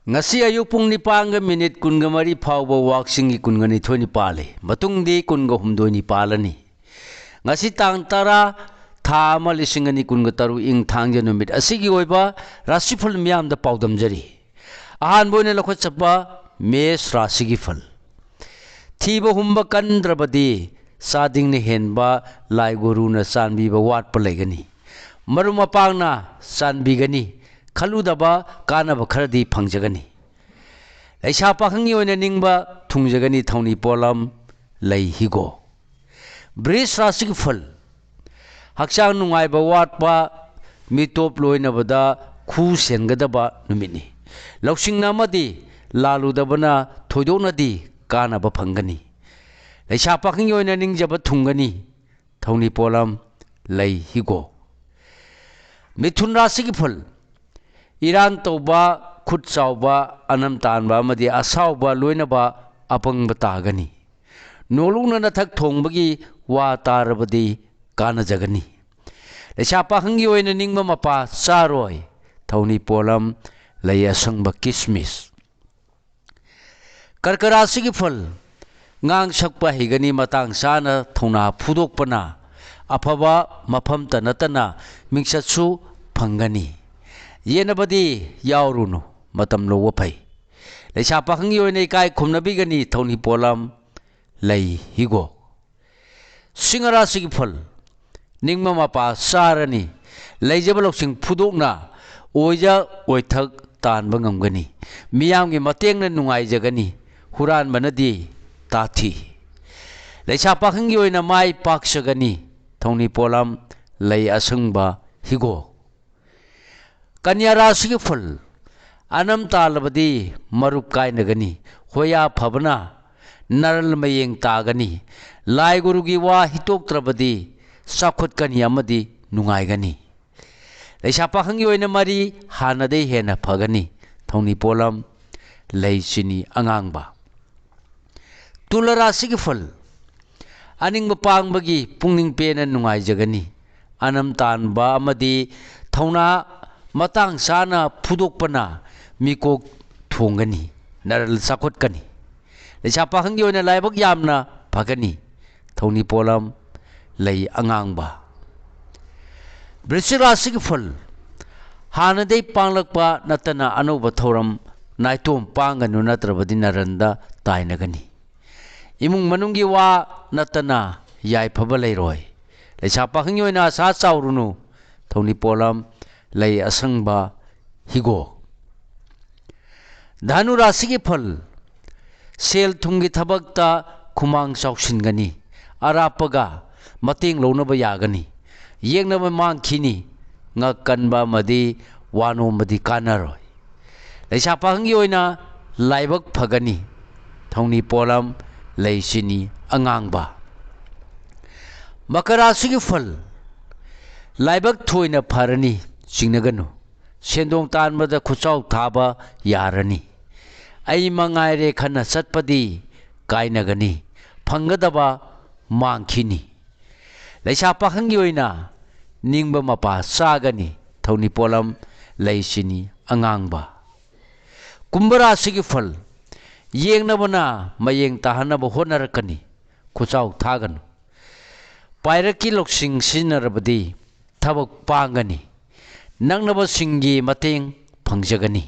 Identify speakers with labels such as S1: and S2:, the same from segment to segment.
S1: ngasi ayuk pung nipanga minute kunga mari phawba waksingi kunga ni thoni pale matungdi kunga humdoi ni palani ngasi tang tara tha ama lisingani kunga taru ing thangja numit asigi oiba rasifal miyam da paudam jari ahan boine lakhot chapa mes rasigi fal thiba humba kandrabadi sading ni henba lai guru na sanbi ba wat palegani maruma pangna sanbi gani khaludaba kanaba kharadi phangjagani laisa pakhangi oina ningba thungjagani thoni polam lei higo bris rasig fal hakchang nungai ba watpa mitop loina bada khu sengadaba numini lausingna madi laludabana thoidonadi kanaba phangani laisa pakhangi oina ningjaba thungani thoni polam lei higo mithun rasig fal Iran tauba khut chawba anam tanba amadi asawba loinaba apangba tagani nolungna nathak thongbagi wa tarabadi kana jagani lecha pakhangi oina ningma mapa charoi thoni polam laya sangba kismis karkarasigi phal ngang sakpa higani matang sana thona phudokpana afaba mafam tanatana mingsatsu phangani yenabadi yaurunu matam lo wapai lecha pakhangi oina kai khumnabigani thoni polam lei higo singara sigi phal ningma mapa sarani leijaba loksing phudokna oija oithak tanba ngamgani miyamgi matengna nungai jagani huran banadi tathi lecha pakhangi oina mai paksagani thoni polam lei asangba higo Kanya rasigi fal anam talabadi marup kainagani hoya phabana naral mayeng tagani lai gurugi wa hitok trabadi sakhut kani amadi nungai gani leisa pakhangi oina mari hanadei hena phagani thoni polam leisini angangba tularasigi fal aning paangbagi pungning pena nungai jagani anam tanba amadi thona matang sana phudokpana mikok thongani naral sakhot kani lecha pakhangi oina laibak yamna phagani thoni polam lei angangba brisirasigi fal hanadei panglakpa natana anoba thoram naitom panganu natrabadi naranda tainagani imung manunggi wa natana yai phaba leiroi lecha pakhangi oina sa chaurunu thoni polam lei asangba higo dhanu rasigi phal sel thungi thabakta khumang chaushingani arapaga mateng lounaba yagani yengnaba mangkhini ngakkanba madi wano madi kanaroi leisa pakhangi oina laibak phagani thongni polam leisini angangba makarasigi phal laibak thoina pharani singnaganu sendong tanbada khuchau thaba yarani ai mangaire khana satpadi kainagani phangadaba mangkhini leisa pakhangi oina ningba mapa sagani thoni polam leisini angangba kumbarasigi phal yengnabana mayeng tahanaba honarakani khuchau thaganu pairaki loksing sinarabadi thabak pangani nangnaba singi mateng phangjagani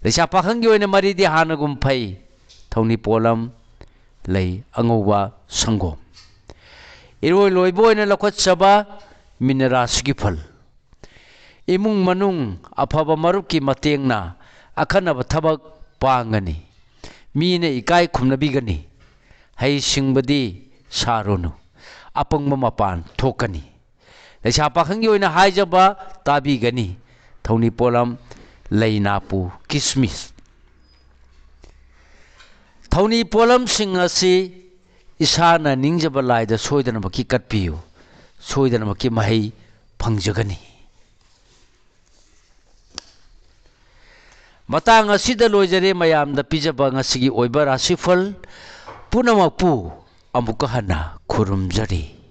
S1: lecha pakhangi oina maridi hanagum phai thoni polam lei angauba sangom iroi loibo oina lakhot chaba minarasigi phal imung manung afaba marupki matengna akhanaba thabak pangani mine ikai khumnabigani hai singbadi saronu apangba mapan thokani lecha pakhangi oina haijaba tabigani thoni polam leinapu kismis thoni polam sing asi isana ningjaba laida soidana baki katpiu soidana baki mahai phangjagani matang asida loijare mayamda pijaba ngasigi oiba rasifal punamakpu amuka hana khurumjari